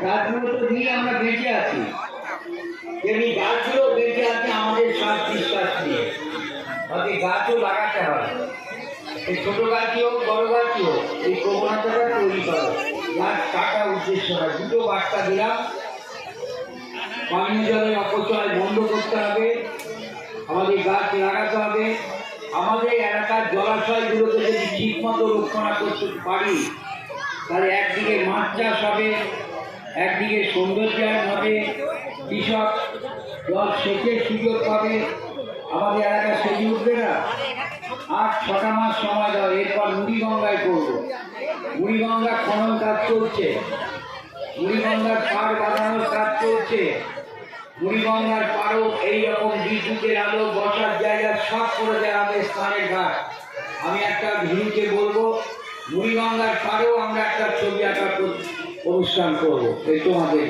গাছগুলো তো নিয়ে আমরা বেঁচে আছি, তেমনি গাছগুলো বেঁচে আছে আমাদের শ্বাস নিঃশ্বাস নিয়ে। তাতে গাছও লাগাতে হয়, এই ছোট গাছই হোক বড় গাছই হোক, এই প্রবণতাটা তৈরি করো। গাছ কাটা উদ্দেশ্য হয়। দুটো বার্তা দিলাম, পানীয় জলের অপচয় বন্ধ করতে হবে, আমাদের গাছ লাগাতে হবে। আমাদের এলাকার জলাশয়গুলোকে যদি ঠিক মতো রক্ষণা করতে পারি, তাহলে একদিকে মাছ চাষ হবে, একদিকে সৌন্দর্যায়ন হবে, কৃষক জল সেচের সুযোগ পাবে, আমাদের এলাকা সেজে উঠবে না। আর 6টা মাস সময় দাও, এরপর মুড়িগঙ্গায় করবো। মুড়িগঙ্গা খনন কাজ চলছে, মুড়িগঙ্গার পাড় বাঁধানোর কাজ চলছে। মুড়িগঙ্গার পাড়ও এইরকম বিদ্যুতের আলো, বসার জায়গা সব করে দেয় আমাদের স্থানের ঘাট। আমি একটা ভিড়কে বলবো, মুড়িগঙ্গার পাড়েও আমরা একটা ছবি আঁকার অনুষ্ঠান করবো, এই তোমাদের